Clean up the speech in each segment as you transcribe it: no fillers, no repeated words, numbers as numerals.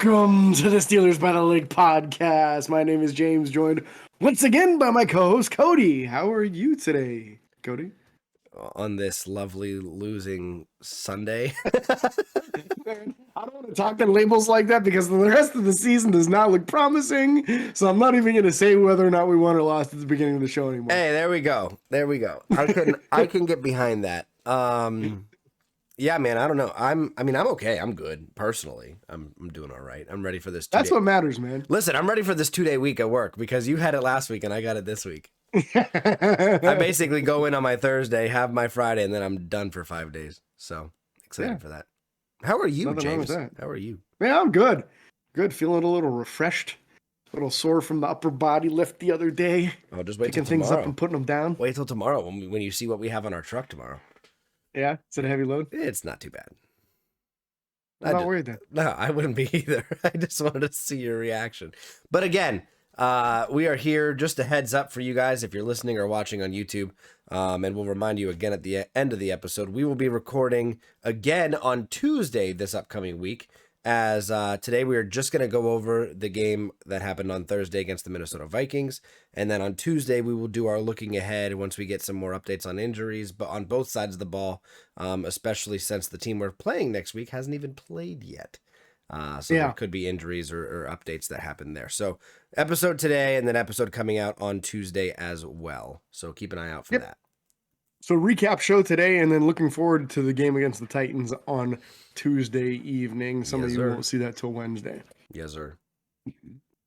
Welcome to the Steelers by the Lake podcast. My name is James, joined once again by my co-host Cody. How are you today, Cody? On this lovely losing Sunday. Man, I don't want to talk in labels like that because the rest of the season does not look promising. So I'm not even going to say whether or not we won or lost at the beginning of the show anymore. Hey, there we go. I can get behind that. Yeah, man, I don't know. I'm okay. I'm good personally. I'm doing all right. I'm ready for this. That's what matters, man. Listen, I'm ready for this 2-day week at work because you had it last week and I got it this week. I basically go in on my Thursday, have my Friday, and then I'm done for 5 days. So excited for that. How are you, James? How are you? Man, I'm good. Good. Feeling a little refreshed. A little sore from the upper body lift the other day. Oh, just wait till picking tomorrow. things up and putting them down. Wait till tomorrow when you see what we have on our truck tomorrow. Yeah, is it a heavy load? It's not too bad. I'm not worried then. No, I wouldn't be either. I just wanted to see your reaction. But again, we are here, just a heads up for you guys if you're listening or watching on YouTube. And we'll remind you again at the end of the episode, we will be recording again on Tuesday this upcoming week. As today we are just going to go over the game that happened on Thursday against the Minnesota Vikings. And then on Tuesday, we will do our looking ahead once we get some more updates on injuries, but on both sides of the ball, especially since the team we're playing next week hasn't even played yet. There could be injuries or updates that happen there. So episode today and then episode coming out on Tuesday as well. So keep an eye out for that. So recap show today, and then looking forward to the game against the Titans on Tuesday evening. Some of you won't see that till Wednesday. Yes, sir.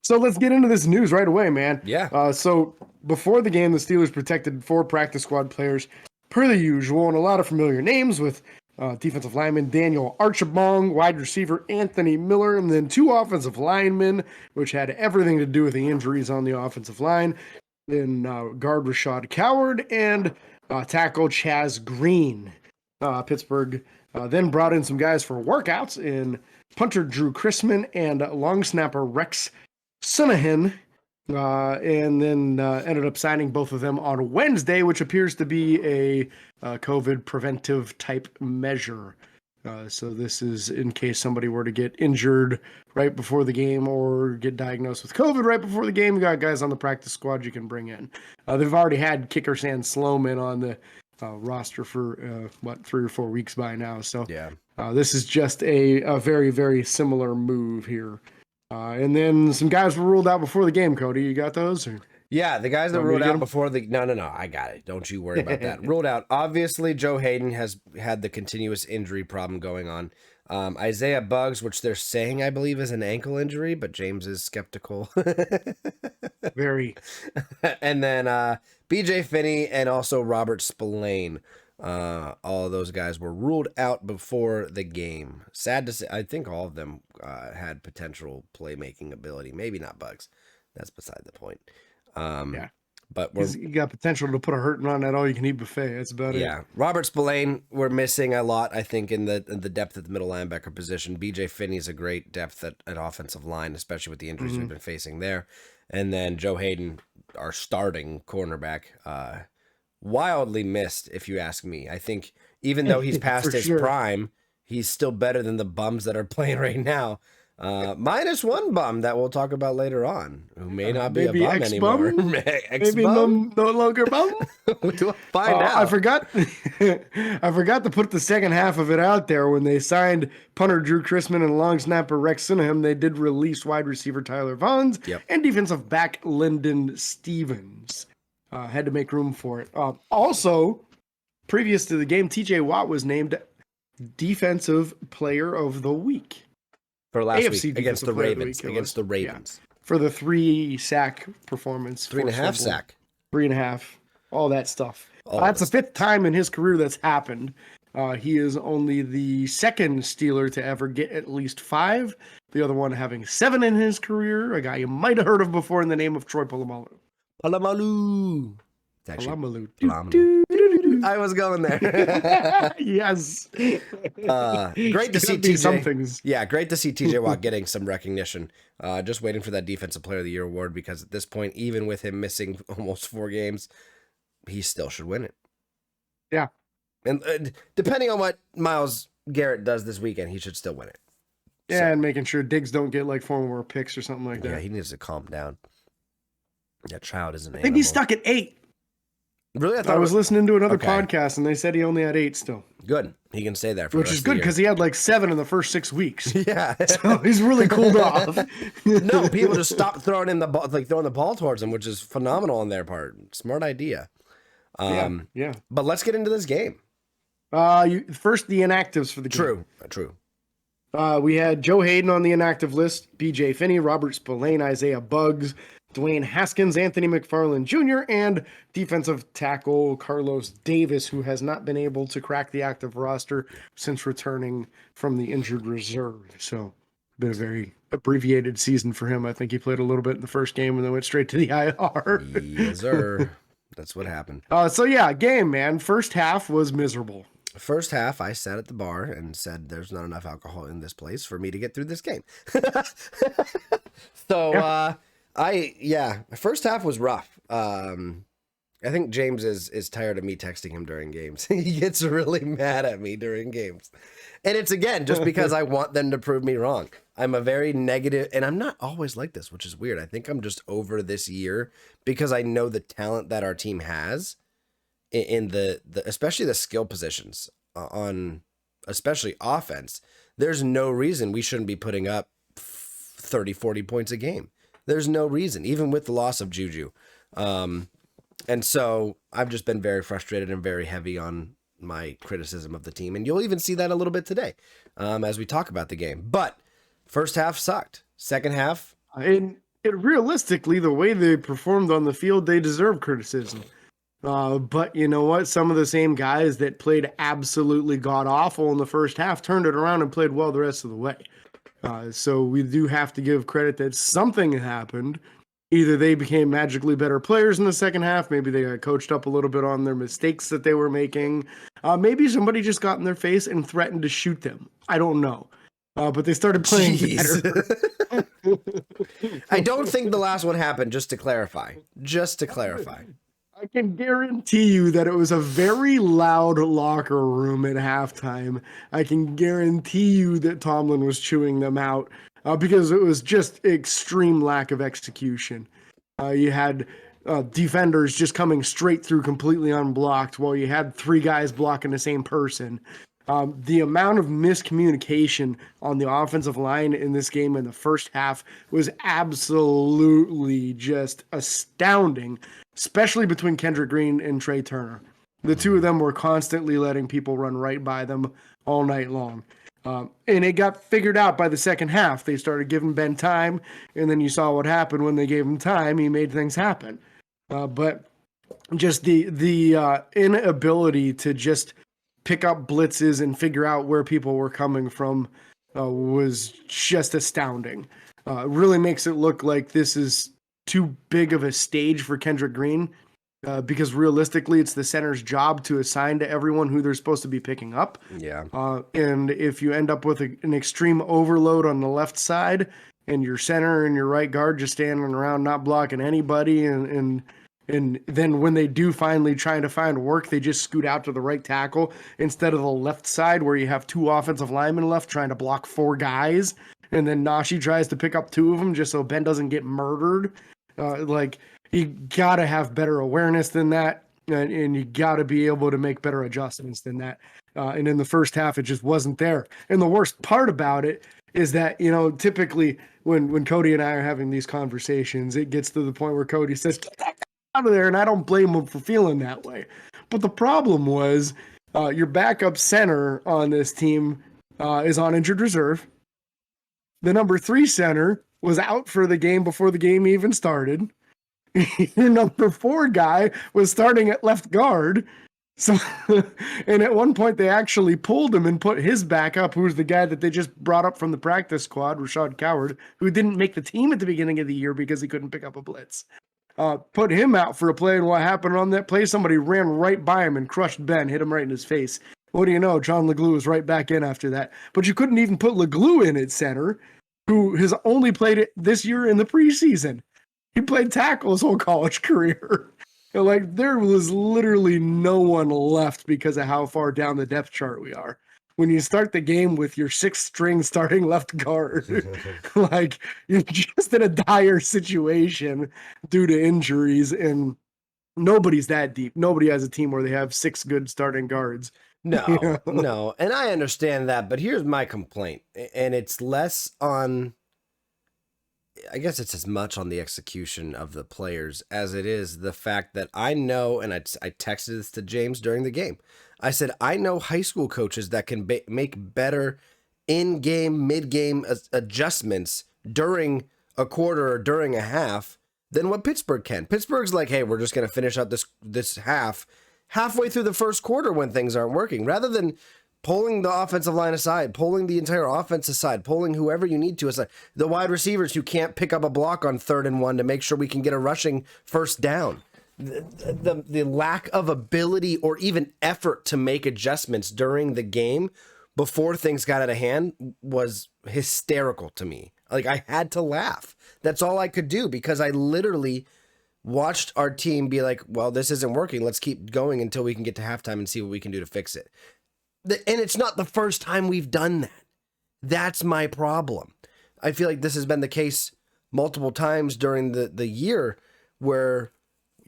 So let's get into this news right away, man. Yeah. So before the game, the Steelers protected 4 practice squad players per the usual, and a lot of familiar names with defensive lineman Daniel Archibong, wide receiver Anthony Miller, and then 2 offensive linemen, which had everything to do with the injuries on the offensive line. Then guard Rashad Coward and tackle Chaz Green. Pittsburgh then brought in some guys for workouts in punter Drew Chrisman and long snapper Rex Sunahan, and then ended up signing both of them on Wednesday, which appears to be a COVID preventive type measure. So this is in case somebody were to get injured right before the game or get diagnosed with COVID right before the game. You got guys on the practice squad you can bring in. They've already had kicker San Sloman on the roster for 3 or 4 weeks by now. So this is just a very, very similar move here. And then some guys were ruled out before the game. Cody, you got those? Or? Yeah, the guys that ruled out before the... No, I got it. Don't you worry about that. Ruled out. Obviously, Joe Hayden has had the continuous injury problem going on. Isaiah Buggs, which they're saying, I believe, is an ankle injury, but James is skeptical. Very. And then B.J. Finney and also Robert Spillane. All of those guys were ruled out before the game. Sad to say, I think all of them had potential playmaking ability. Maybe not Buggs. That's beside the point. But you got potential to put a hurting on that all-you-can-eat buffet. That's about it. Yeah, Robert Spillane, we're missing a lot, I think, in the depth at the middle linebacker position. B.J. Finney's a great depth at offensive line, especially with the injuries we've been facing there. And then Joe Hayden, our starting cornerback, wildly missed, if you ask me. I think even though he's past his prime, he's still better than the bums that are playing right now. Minus one bum that we'll talk about later on, who may not be a bum anymore. Maybe no longer bum. We'll find out. I forgot to put the second half of it out there. When they signed punter Drew Chrisman and long snapper Rex Sunahan, they did release wide receiver Tyler Vaughns and defensive back Lyndon Stevens. Had to make room for it. Also, previous to the game, TJ Watt was named Defensive Player of the Week. For last week against the Ravens. Yeah. For the 3-sack performance. 3.5 sack. 3.5. All that stuff. That's the 5th time in his career that's happened. He is only the 2nd Steeler to ever get at least 5. The other one having 7 in his career. A guy you might have heard of before in the name of Troy Polamalu. Polamalu. Polamalu. I was going there. Yes. Great to see TJ. Yeah, great to see TJ Watt getting some recognition. Just waiting for that Defensive Player of the Year award because at this point, even with him missing almost 4 games, he still should win it. Yeah. And depending on what Myles Garrett does this weekend, he should still win it. Yeah, So, and making sure Diggs don't get like 4 more picks or something like yeah, that. he needs to calm down. That child is an I think animal. he's stuck at 8. Really? I I thought it was listening to another okay. podcast and they said he only had 8 still. Good. He can stay there for Which the rest is of the good year. because he had like 7 in the first 6 weeks. Yeah. So he's really cooled off. No, people just stopped throwing in the ball, like throwing the ball towards him, which is phenomenal on their part. Smart idea. Yeah. But let's get into this game. First, the inactives for the game. True. We had Joe Hayden on the inactive list, BJ Finney, Robert Spillane, Isaiah Buggs, Dwayne Haskins, Anthony McFarland Jr., and defensive tackle Carlos Davis, who has not been able to crack the active roster since returning from the injured reserve. So, been a very abbreviated season for him. I think he played a little bit in the first game and then went straight to the IR. Yes, sir. That's what happened. Game, man. First half was miserable. First half, I sat at the bar and said, "There's not enough alcohol in this place for me to get through this game." So, first half was rough. I think James is tired of me texting him during games. He gets really mad at me during games, and it's again just because I want them to prove me wrong. I'm a very negative, and I'm not always like this, which is weird. I think I'm just over this year because I know the talent that our team has in the especially the skill positions on especially offense. There's no reason we shouldn't be putting up 30, 40 points a game. There's no reason, even with the loss of Juju. And so I've just been very frustrated and very heavy on my criticism of the team. And you'll even see that a little bit today as we talk about the game. But first half sucked. Second half. And realistically, the way they performed on the field, they deserve criticism. But you know what? Some of the same guys that played absolutely god-awful in the first half turned it around and played well the rest of the way. So we do have to give credit that something happened. Either they became magically better players in the second half. Maybe they got coached up a little bit on their mistakes that they were making. Maybe somebody just got in their face and threatened to shoot them. I don't know. But they started playing better. I don't think the last one happened, just to clarify. I can guarantee you that it was a very loud locker room at halftime. I can guarantee you that Tomlin was chewing them out because it was just extreme lack of execution. You had defenders just coming straight through completely unblocked while you had 3 guys blocking the same person. The amount of miscommunication on the offensive line in this game in the first half was absolutely just astounding, especially between Kendrick Green and Trey Turner. The two of them were constantly letting people run right by them all night long. And it got figured out by the second half. They started giving Ben time, and then you saw what happened when they gave him time. He made things happen. But just the inability to just pick up blitzes and figure out where people were coming from was just astounding. Really makes it look like this is too big of a stage for Kendrick Green because realistically it's the center's job to assign to everyone who they're supposed to be picking up. Yeah. And if you end up with an extreme overload on the left side and your center and your right guard just standing around not blocking anybody and then when they do finally trying to find work, they just scoot out to the right tackle instead of the left side where you have 2 offensive linemen left trying to block 4 guys. And then Nashi tries to pick up 2 of them just so Ben doesn't get murdered. You got to have better awareness than that. And you got to be able to make better adjustments than that. And in the first half, it just wasn't there. And the worst part about it is that, typically when Cody and I are having these conversations, it gets to the point where Cody says, "Get that out of there," and I don't blame him for feeling that way. But the problem was your backup center on this team is on injured reserve. The number 3 center was out for the game before the game even started. Your number 4 guy was starting at left guard. So, and at one point they actually pulled him and put his backup, who's the guy that they just brought up from the practice squad, Rashad Coward, who didn't make the team at the beginning of the year because he couldn't pick up a blitz. Put him out for a play, and what happened on that play? Somebody ran right by him and crushed Ben, hit him right in his face. What do you know? John LeGlue was right back in after that. But you couldn't even put LeGlue in at center, who has only played it this year in the preseason. He played tackle his whole college career. There was literally no one left because of how far down the depth chart we are. when you start the game with your sixth string starting left guard. Like, you're just in a dire situation due to injuries, and nobody's that deep. Nobody has a team where they have six good starting guards. No, no. And I understand that, but here's my complaint. And it's less on, I guess it's as much on the execution of the players as it is the fact that I know, and I texted this to James during the game. I said, I know high school coaches that can make better in-game, mid-game adjustments during a quarter or during a half than what Pittsburgh can. Pittsburgh's like, hey, we're just going to finish out this halfway through the first quarter when things aren't working, rather than pulling the offensive line aside, pulling the entire offense aside, pulling whoever you need to aside, the wide receivers who can't pick up a block on 3rd and 1 to make sure we can get a rushing first down. The lack of ability or even effort to make adjustments during the game before things got out of hand was hysterical to me. Like, I had to laugh. That's all I could do, because I literally watched our team be like, well, this isn't working. Let's keep going until we can get to halftime and see what we can do to fix it. And it's not the first time we've done that. That's my problem. I feel like this has been the case multiple times during the year, where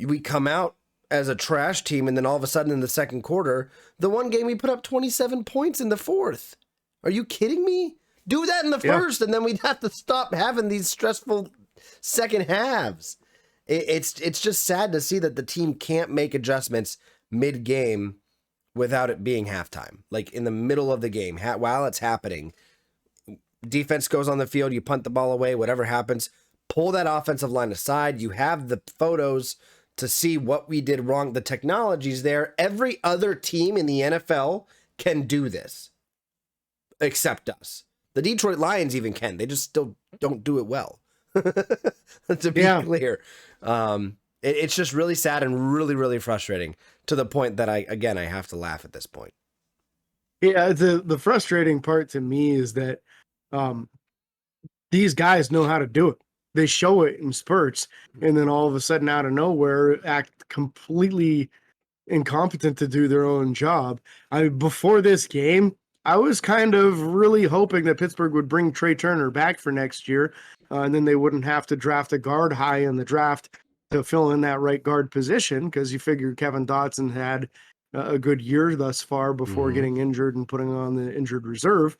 we come out as a trash team, and then all of a sudden in the second quarter, the one game we put up 27 points in the fourth. Are you kidding me? Do that in the first, and then we'd have to stop having these stressful second halves. It's just sad to see that the team can't make adjustments mid-game without it being halftime. Like, in the middle of the game, while it's happening, defense goes on the field, you punt the ball away, whatever happens, pull that offensive line aside. You have the photos to see what we did wrong. The technology's there. Every other team in the NFL can do this, except us. The Detroit Lions even can. They just still don't do it well, to be clear. It's just really sad and really, really frustrating, to the point that I have to laugh at this point. Yeah, the frustrating part to me is that these guys know how to do it. They show it in spurts, and then all of a sudden, out of nowhere, act completely incompetent to do their own job. Before this game, I was kind of really hoping that Pittsburgh would bring Trey Turner back for next year, and then they wouldn't have to draft a guard high in the draft to fill in that right guard position, because you figure Kevin Dotson had a good year thus far before getting injured and putting on the injured reserve.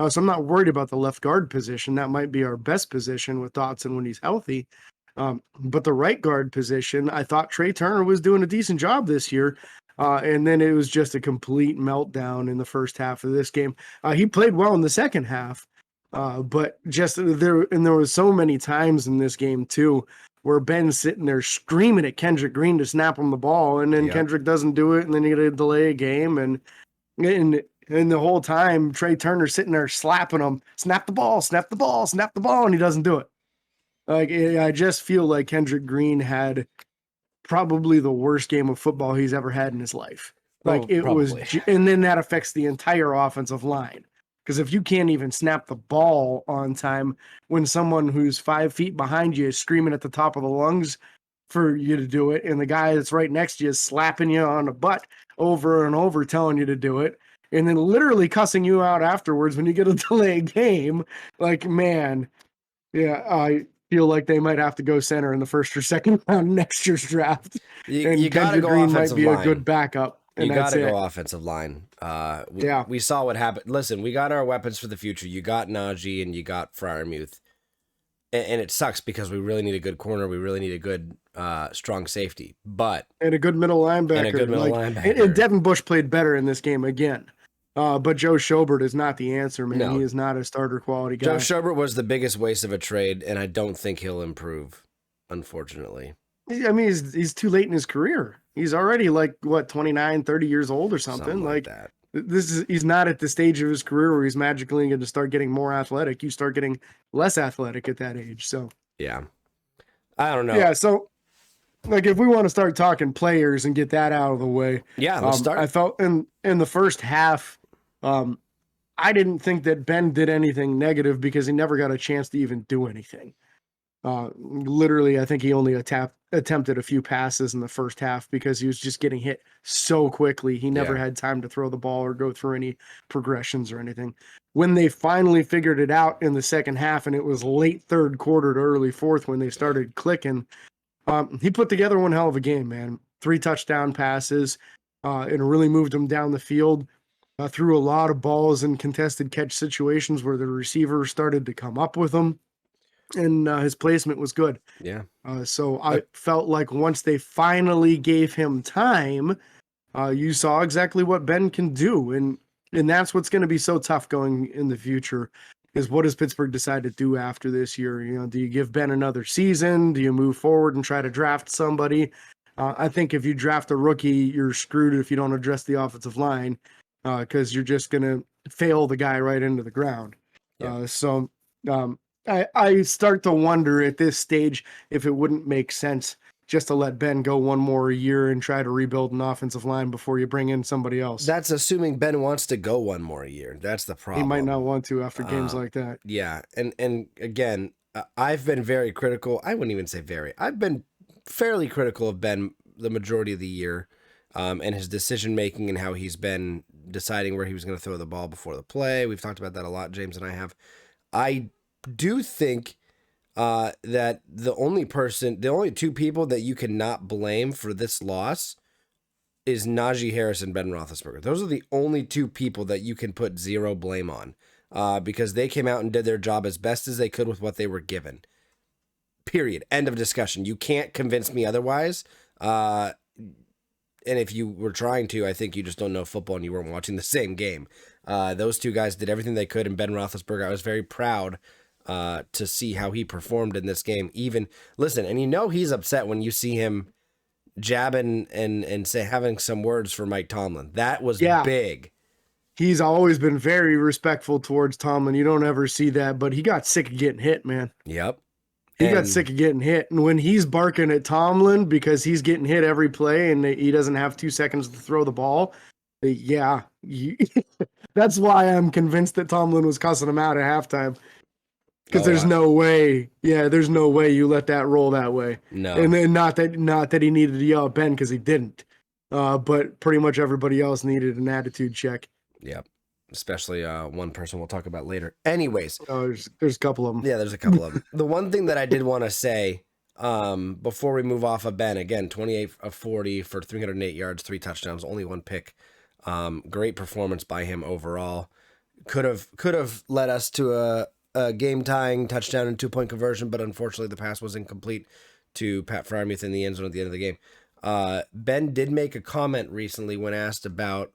So I'm not worried about the left guard position. That might be our best position with Dotson when he's healthy. But the right guard position, I thought Trey Turner was doing a decent job this year. And then it was just a complete meltdown in the first half of this game. He played well in the second half, but just there was so many times in this game too, where Ben's sitting there screaming at Kendrick Green to snap him the ball, and then Kendrick doesn't do it, and then you get to delay a game, and the whole time Trey Turner sitting there slapping him, snap the ball, snap the ball, snap the ball, and he doesn't do it. Like, I just feel like Kendrick Green had probably the worst game of football he's ever had in his life. Like, and then that affects the entire offensive line. Because if you can't even snap the ball on time when someone who's 5 feet behind you is screaming at the top of the lungs for you to do it, and the guy that's right next to you is slapping you on the butt over and over telling you to do it, and then literally cussing you out afterwards when you get a delayed game, like, man, I feel like they might have to go center in the first or second round next year's draft. You got to go Green offensive might be line. A good backup. You got to go offensive line. We saw what happened. Listen, we got our weapons for the future. You got Najee and you got Freiermuth. And it sucks because we really need a good corner. We really need a good, strong safety. And a good middle linebacker. And Devin Bush played better in this game again. But Joe Schobert is not the answer, man. No. He is not a starter quality guy. Joe Schobert was the biggest waste of a trade, and I don't think he'll improve, unfortunately. I mean, he's too late in his career. He's already 29, 30 years old or something like that. He's not at the stage of his career where he's magically going to start getting more athletic. You start getting less athletic at that age. So yeah, I don't know. Yeah, so if we want to start talking players and get that out of the way, let's start. I felt in the first half, I didn't think that Ben did anything negative because he never got a chance to even do anything. Literally, I think he only attempted a few passes in the first half because he was just getting hit so quickly. He never had time to throw the ball or go through any progressions or anything. When they finally figured it out in the second half, and it was late third quarter to early fourth when they started clicking, he put together one hell of a game, man. 3 touchdown passes, and really moved him down the field. Threw a lot of balls in contested catch situations where the receiver started to come up with him, and his placement was good. Yeah. So I felt like once they finally gave him time, you saw exactly what Ben can do, and that's what's going to be so tough going in the future. Is what does Pittsburgh decide to do after this year? You know, do you give Ben another season? Do you move forward and try to draft somebody? I think if you draft a rookie, you're screwed if you don't address the offensive line, because you're just going to fail the guy right into the ground. Yeah. I start to wonder at this stage if it wouldn't make sense just to let Ben go one more year and try to rebuild an offensive line before you bring in somebody else. That's assuming Ben wants to go one more year. That's the problem. He might not want to after games like that. Yeah. And again, I've been very critical. I wouldn't even say very. I've been fairly critical of Ben the majority of the year, and his decision making and how he's been deciding where he was going to throw the ball before the play. We've talked about that a lot, James and I have. I do think that the only 2 people that you cannot blame for this loss is Najee Harris and Ben Roethlisberger. Those are the only 2 people that you can put zero blame on, because they came out and did their job as best as they could with what they were given. Period. End of discussion. You can't convince me otherwise. And if you were trying to, I think you just don't know football and you weren't watching the same game. Those 2 guys did everything they could, and Ben Roethlisberger, I was very proud to see how he performed in this game. Even listen, and he's upset when you see him jabbing and say having some words for Mike Tomlin. That was big. He's always been very respectful towards Tomlin. You don't ever see that, but he got sick of getting hit, man. Yep. He got sick of getting hit. And when he's barking at Tomlin because he's getting hit every play and he doesn't have 2 seconds to throw the ball, that's why I'm convinced that Tomlin was cussing him out at halftime. Because there's no way you let that roll that way. No. And then not that he needed to yell at Ben, because he didn't. But pretty much everybody else needed an attitude check. Yep. Especially one person we'll talk about later. Anyways. There's a couple of them. Yeah, there's a couple of them. The one thing that I did want to say before we move off of Ben, again, 28 of 40 for 308 yards, 3 touchdowns, only 1 pick. Great performance by him overall. Could have led us to a game-tying touchdown and 2-point conversion, but unfortunately the pass was incomplete to Pat Freiermuth in the end zone at the end of the game. Ben did make a comment recently when asked about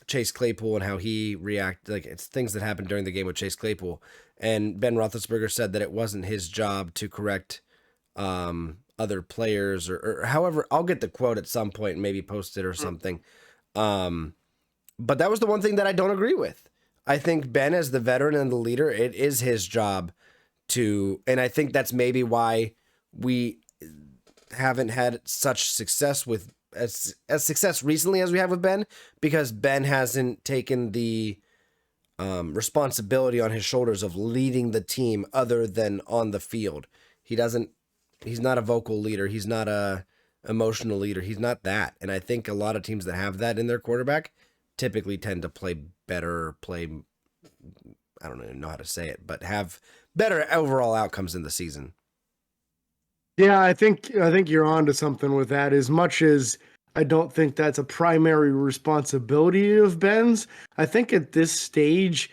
Chase Claypool and how he reacted, like it's things that happened during the game with Chase Claypool. And Ben Roethlisberger said that it wasn't his job to correct other players or however. I'll get the quote at some point and maybe post it or something. But that was the one thing that I don't agree with. I think Ben, as the veteran and the leader, it is his job to, and I think that's maybe why we haven't had such success with as success recently as we have with Ben, because Ben hasn't taken the responsibility on his shoulders of leading the team other than on the field. He's not a vocal leader. He's not a emotional leader. He's not that. And I think a lot of teams that have that in their quarterback typically tend to play better, I don't even know how to say it, but have better overall outcomes in the season. Yeah, I think you're onto something with that. As much as I don't think that's a primary responsibility of Ben's, I think at this stage,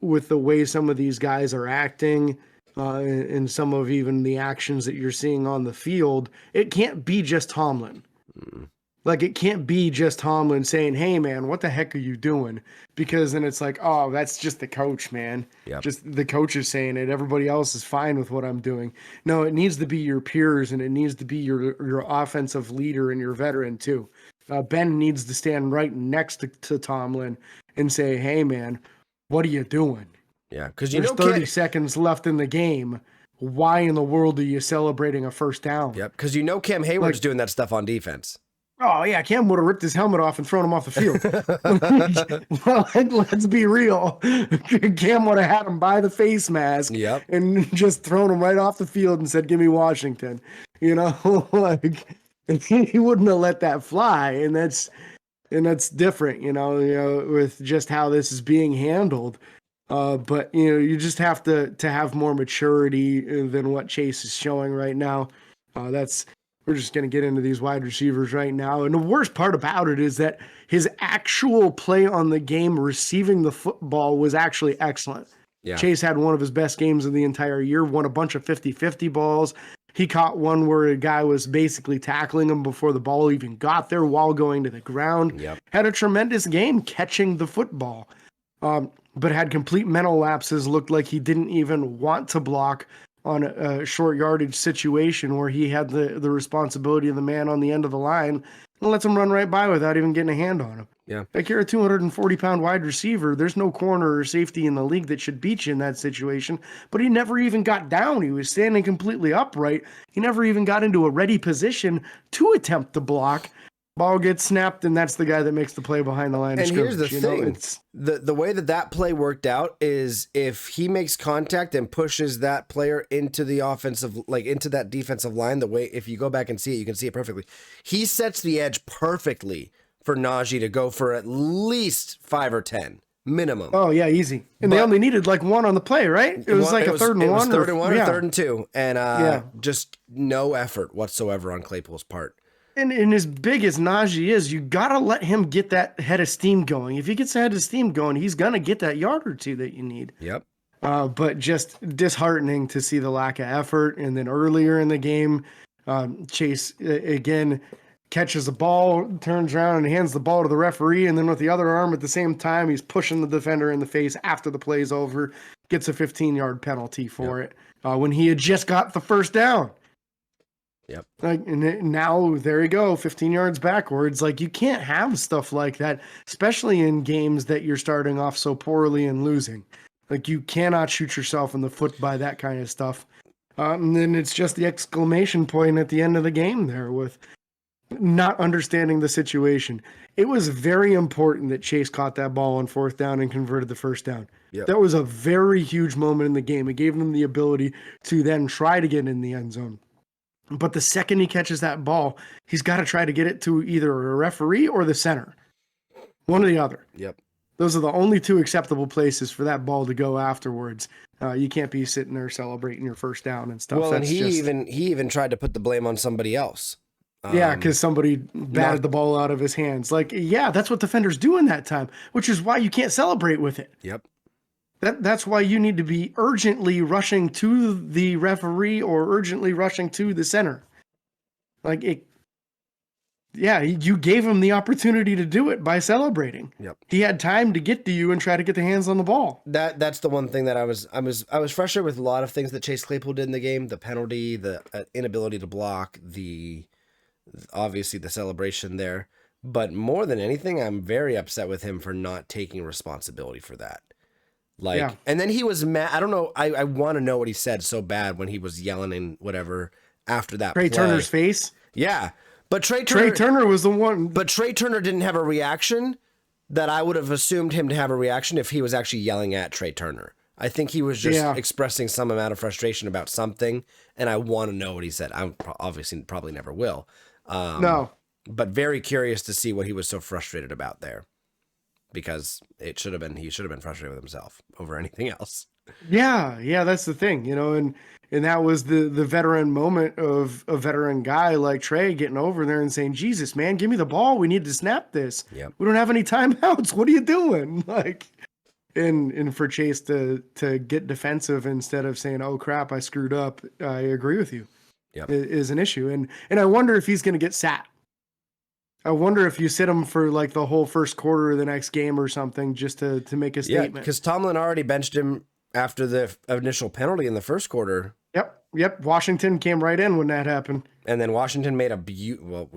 with the way some of these guys are acting, and some of even the actions that you're seeing on the field, it can't be just Tomlin. Like, it can't be just Tomlin saying, hey, man, what the heck are you doing? Because then it's like, oh, that's just the coach, man. Yep. Just the coach is saying it. Everybody else is fine with what I'm doing. No, it needs to be your peers, and it needs to be your offensive leader and your veteran, too. Ben needs to stand right next to Tomlin and say, hey, man, what are you doing? Yeah, because there's 30 seconds left in the game. Why in the world are you celebrating a first down? Yep, because Cam Hayward's doing that stuff on defense. Oh yeah, Cam would have ripped his helmet off and thrown him off the field. Well, let's be real. Cam would have had him by the face mask Yep. and just thrown him right off the field and said, "Give me Washington." You know, like he wouldn't have let that fly, and that's different. You know, with just how this is being handled. But you know, you just have to have more maturity than what Chase is showing right now. We're just going to get into these wide receivers right now. And the worst part about it is that his actual play on the game receiving the football was actually excellent. Yeah. Chase had one of his best games of the entire year, won a bunch of 50-50 balls. He caught one where a guy was basically tackling him before the ball even got there while going to the ground. Yep. Had a tremendous game catching the football, but had complete mental lapses, looked like he didn't even want to block on a short yardage situation where he had the responsibility of the man on the end of the line and lets him run right by without even getting a hand on him. Yeah. Like, you're a 240-pound wide receiver. There's no corner or safety in the league that should beat you in that situation. But he never even got down. He was standing completely upright. He never even got into a ready position to attempt the block. Ball gets snapped, and that's the guy that makes the play behind the line of scrimmage. And here's the thing. The way that play worked out is if he makes contact and pushes that player into the offensive, like into that defensive line, the way, if you go back and see it, you can see it perfectly. He sets the edge perfectly for Najee to go for at least 5 or 10 minimum. Oh yeah, easy. And they only needed like one on the play, right? It was like a third and one. It was third and one or third and two. And just no effort whatsoever on Claypool's part. And as big as Najee is, you got to let him get that head of steam going. If he gets the head of steam going, he's going to get that yard or two that you need. Yep. But just disheartening to see the lack of effort. And then earlier in the game, Chase, again, catches the ball, turns around and hands the ball to the referee. And then with the other arm at the same time, he's pushing the defender in the face after the play's over, gets a 15-yard penalty for it when he had just got the first down. Yep. And now there you go, 15 yards backwards. Like, you can't have stuff like that, especially in games that you're starting off so poorly and losing. Like, you cannot shoot yourself in the foot by that kind of stuff. And then it's just the exclamation point at the end of the game there with not understanding the situation. It was very important that Chase caught that ball on fourth down and converted the first down. Yep. That was a very huge moment in the game. It gave them the ability to then try to get in the end zone. But the second he catches that ball, he's got to try to get it to either a referee or the center. One or the other. Yep. Those are the only two acceptable places for that ball to go afterwards. You can't be sitting there celebrating your first down and stuff. Well, and he even tried to put the blame on somebody else. Yeah, because somebody batted the ball out of his hands. Like, yeah, that's what defenders do in that time, which is why you can't celebrate with it. Yep. That's why you need to be urgently rushing to the referee or urgently rushing to the center. Like, you gave him the opportunity to do it by celebrating. Yep. He had time to get to you and try to get the hands on the ball. That's the one thing that I was frustrated with a lot of things that Chase Claypool did in the game. The penalty, the inability to block, obviously the celebration there. But more than anything, I'm very upset with him for not taking responsibility for that. And then he was mad. I don't know. I want to know what he said so bad when he was yelling and whatever after that Trey play. Turner's face? Yeah. But Trey Turner was the one. But Trey Turner didn't have a reaction that I would have assumed him to have a reaction if he was actually yelling at Trey Turner. I think he was just expressing some amount of frustration about something, and I want to know what he said. I obviously probably never will. No. But very curious to see what he was so frustrated about there. Because he should have been frustrated with himself over anything else. Yeah, that's the thing, and that was the veteran moment of a veteran guy like Trey getting over there and saying, "Jesus, man, give me the ball. We need to snap this. Yep. We don't have any timeouts. What are you doing?" Like, and for Chase to get defensive instead of saying, "Oh crap, I screwed up," I agree with you. Yep. Is an issue, and I wonder if he's going to get sat. I wonder if you sit him for like the whole first quarter of the next game or something just to make a statement. Yeah, because Tomlin already benched him after the initial penalty in the first quarter. Yep. Washington came right in when that happened. And then Washington made a beautiful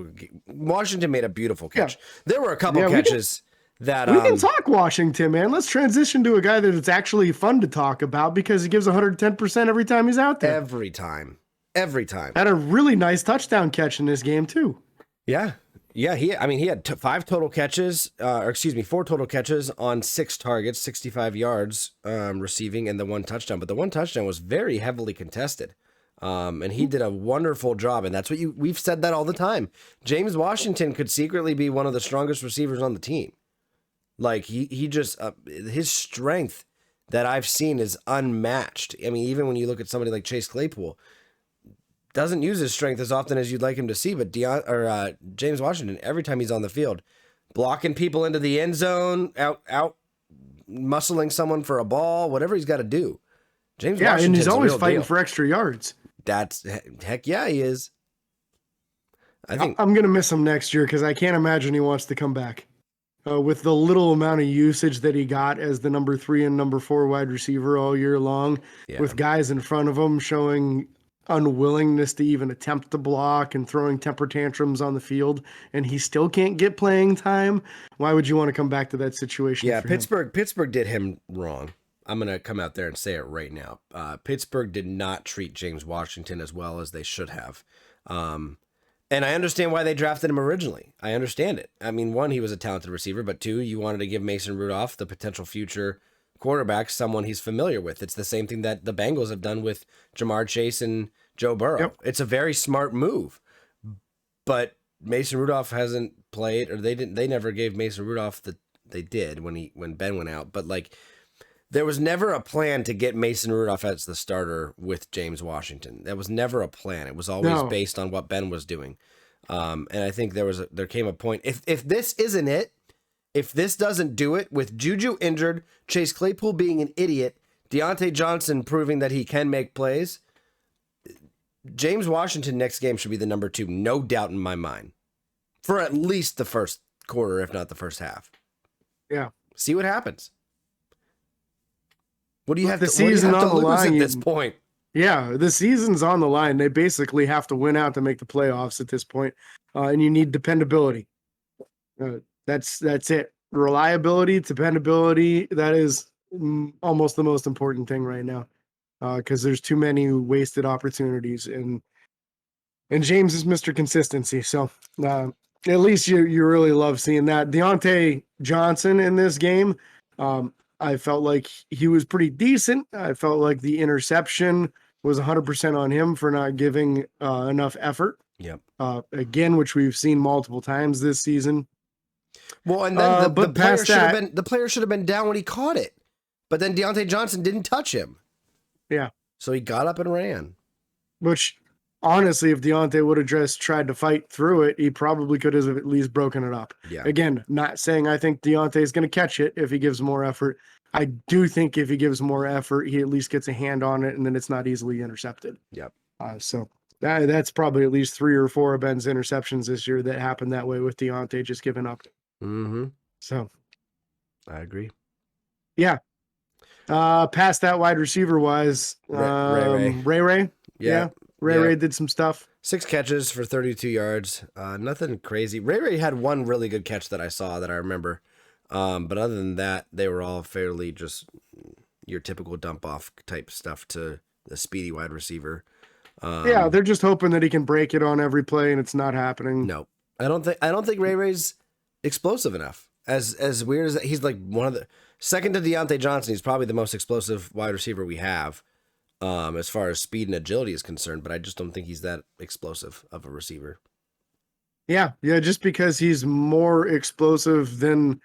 catch. Yeah. There were a couple catches that... We can talk Washington, man. Let's transition to a guy that it's actually fun to talk about because he gives 110% every time he's out there. Every time. Had a really nice touchdown catch in this game, too. Yeah. Yeah, he had 4 total catches on 6 targets, 65 yards receiving, and the 1 touchdown. But the 1 touchdown was very heavily contested. And he did a wonderful job. And that's what we've said that all the time. James Washington could secretly be one of the strongest receivers on the team. Like he just, his strength that I've seen is unmatched. I mean, even when you look at somebody like Chase Claypool, doesn't use his strength as often as you'd like him to see, but James Washington, every time he's on the field, blocking people into the end zone, out muscling someone for a ball, whatever he's got to do. James Washington's and he's always a real fighting deal. for extra yards. That's heck yeah, he is. I'm going to miss him next year because I can't imagine he wants to come back. With the little amount of usage that he got as the number 3 and number 4 wide receiver all year long, with guys in front of him showing unwillingness to even attempt to block and throwing temper tantrums on the field, and he still can't get playing time. Why would you want to come back to that situation? Yeah, Pittsburgh did him wrong. I'm going to come out there and say it right now. Pittsburgh did not treat James Washington as well as they should have. And I understand why they drafted him originally. I understand it. I mean, 1, he was a talented receiver, but 2, you wanted to give Mason Rudolph, the potential future quarterback, someone he's familiar with. It's the same thing that the Bengals have done with Jamar Chase and Joe Burrow. Yep. It's a very smart move. But Mason Rudolph hasn't played, or they never gave Mason Rudolph they did when Ben went out. But like, there was never a plan to get Mason Rudolph as the starter with James Washington. That was never a plan. It was always based on what Ben was doing. And I think there came a point. If this isn't it, if this doesn't do it, with Juju injured, Chase Claypool being an idiot, Deontay Johnson proving that he can make plays, James Washington next game should be the number 2, no doubt in my mind, for at least the first quarter, if not the first half. Yeah. See what happens. What do you have to lose line, at this point? Yeah, the season's on the line. They basically have to win out to make the playoffs at this point, and you need dependability. That's it. Reliability, dependability. That is almost the most important thing right now, because there's too many wasted opportunities, and James is Mr. Consistency. So at least you really love seeing that. Deontay Johnson in this game. I felt like he was pretty decent. I felt like the interception was 100% on him for not giving enough effort. Yep. Again, which we've seen multiple times this season. Well, and then the player should have been down when he caught it. But then Deontay Johnson didn't touch him. Yeah. So he got up and ran. Which, honestly, if Deontay would have just tried to fight through it, he probably could have at least broken it up. Yeah. Again, not saying I think Deontay is going to catch it if he gives more effort. I do think if he gives more effort, he at least gets a hand on it, and then it's not easily intercepted. Yep. So that's probably at least 3 or 4 of Ben's interceptions this year that happened that way with Deontay just giving up. Mm-hmm. So I agree. Yeah. Past that wide receiver wise, Ray. Yeah. Ray did some stuff. 6 catches for 32 yards. Nothing crazy. Ray had one really good catch that I saw that I remember. But other than that, they were all fairly just your typical dump off type stuff to the speedy wide receiver. They're just hoping that he can break it on every play, and it's not happening. No, I don't think Ray's explosive enough. As weird as that, he's like one of the second to Deontay Johnson. He's probably the most explosive wide receiver we have, as far as speed and agility is concerned. But I just don't think he's that explosive of a receiver. Yeah. Just because he's more explosive than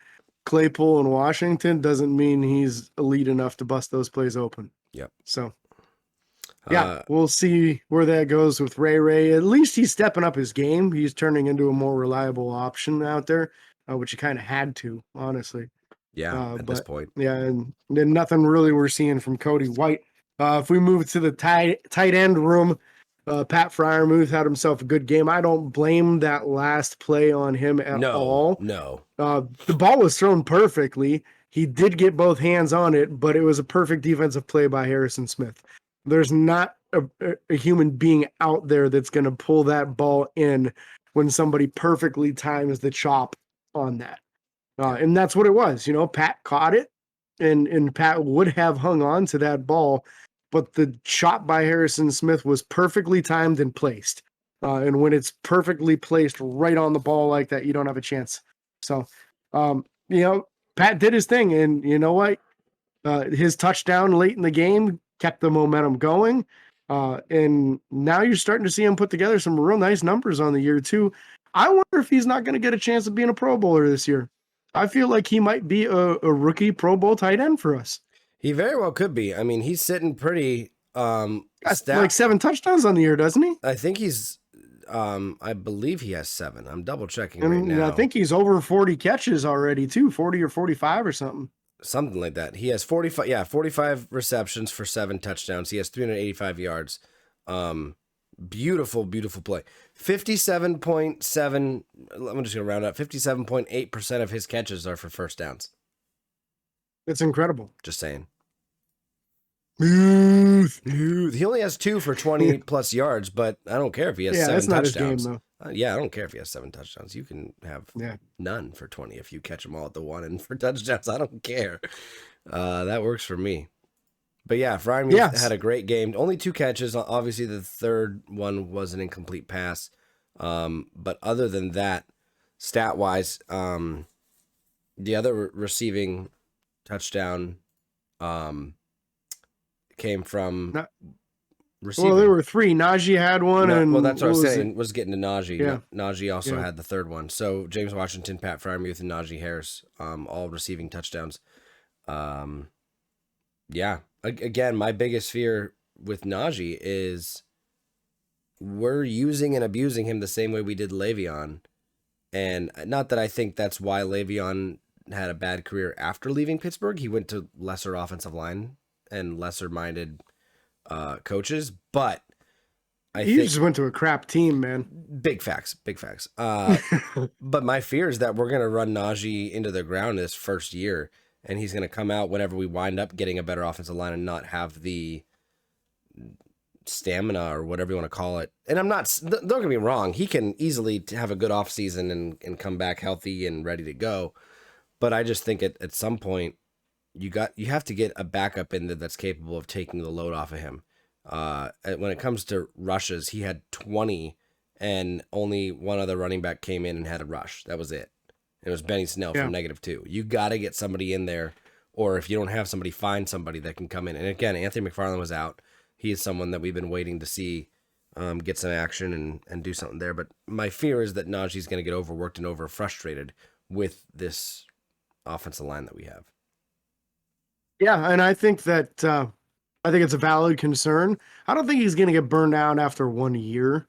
Claypool and Washington doesn't mean he's elite enough to bust those plays open. Yep. So, we'll see where that goes with Ray. At least he's stepping up his game. He's turning into a more reliable option out there, which he kind of had to, honestly. Yeah, at this point. Yeah, and then nothing really we're seeing from Cody White. If we move to the tight end room, Pat Freiermuth had himself a good game. I don't blame that last play on him at all. No. The ball was thrown perfectly. He did get both hands on it, but it was a perfect defensive play by Harrison Smith. There's not a human being out there that's going to pull that ball in when somebody perfectly times the chop on that. And that's what it was. Pat caught it, and Pat would have hung on to that ball, but the chop by Harrison Smith was perfectly timed and placed. And when it's perfectly placed right on the ball like that, you don't have a chance. So, Pat did his thing, and you know what? His touchdown late in the game kept the momentum going. And now you're starting to see him put together some real nice numbers on the year, too. I wonder if he's not going to get a chance of being a Pro Bowler this year. I feel like he might be a rookie Pro Bowl tight end for us. He very well could be. I mean, he's sitting pretty like 7 touchdowns on the year, doesn't he? I think he's I believe he has 7. I'm double checking right now. I think he's over 40 catches already too, 40 or 45 or something. Something like that. He has 45 receptions for 7 touchdowns. He has 385 yards. Beautiful play. 57.7, I'm just going to round up. 57.8% of his catches are for first downs. It's incredible. Just saying. Smooth. He only has 2 for 20 plus yards, but I don't care if he has 7 that's not touchdowns. his game, though. I don't care if he has 7 touchdowns. You can have none for 20 if you catch them all at the one and for touchdowns. I don't care. That works for me. But yeah, Freiermuth had a great game. Only 2 catches. Obviously, the third one was an incomplete pass. But other than that, stat-wise, the other receiving touchdown came from receiving. Well, there were 3. Najee had one. That's what I was saying. Was getting to Najee. Yeah. Najee also had the third one. So James Washington, Pat Freiermuth, and Najee Harris, all receiving touchdowns. Again, my biggest fear with Najee is we're using and abusing him the same way we did Le'Veon. And not that I think that's why Le'Veon had a bad career after leaving Pittsburgh. He went to lesser offensive line and lesser-minded coaches, but he just went to a crap team, man. Big facts. But my fear is that we're going to run Najee into the ground this first year, and he's going to come out whenever we wind up getting a better offensive line and not have the stamina or whatever you want to call it. And don't get me wrong, he can easily have a good offseason and come back healthy and ready to go. But I just think at some point, you have to get a backup in there that's capable of taking the load off of him. When it comes to rushes, he had 20, and only one other running back came in and had a rush. That was it. It was Benny Snell from -2. You got to get somebody in there, or if you don't have somebody, find somebody that can come in. And again, Anthony McFarland was out. He is someone that we've been waiting to see get some action and do something there. But my fear is that Najee's going to get overworked and over frustrated with this offensive line that we have. Yeah, and I think that it's a valid concern. I don't think he's going to get burned out after 1 year,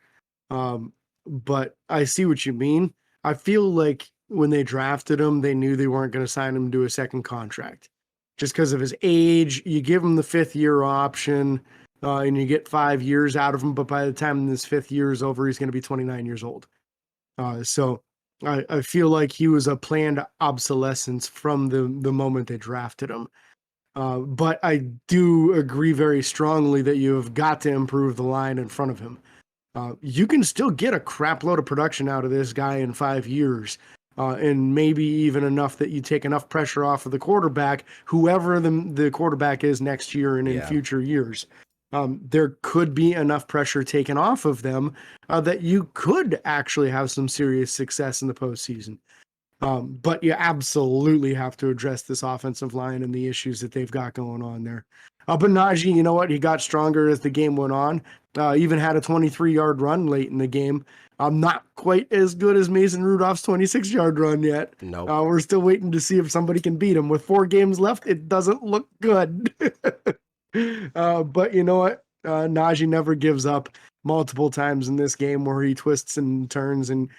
but I see what you mean. I feel like when they drafted him, they knew they weren't going to sign him to a second contract. Just because of his age, you give him the 5th-year option, and you get 5 years out of him, but by the time this 5th year is over, he's going to be 29 years old. So I feel like he was a planned obsolescence from the moment they drafted him. But I do agree very strongly that you have got to improve the line in front of him. You can still get a crap load of production out of this guy in 5 years, and maybe even enough that you take enough pressure off of the quarterback, whoever the quarterback is next year and in future years. There could be enough pressure taken off of them that you could actually have some serious success in the postseason. But you absolutely have to address this offensive line and the issues that they've got going on there. But Najee, you know what? He got stronger as the game went on. Even had a 23-yard run late in the game. Not quite as good as Mason Rudolph's 26-yard run yet. No. We're still waiting to see if somebody can beat him. With 4 games left, it doesn't look good. But you know what? Najee never gives up. Multiple times in this game where he twists and turns and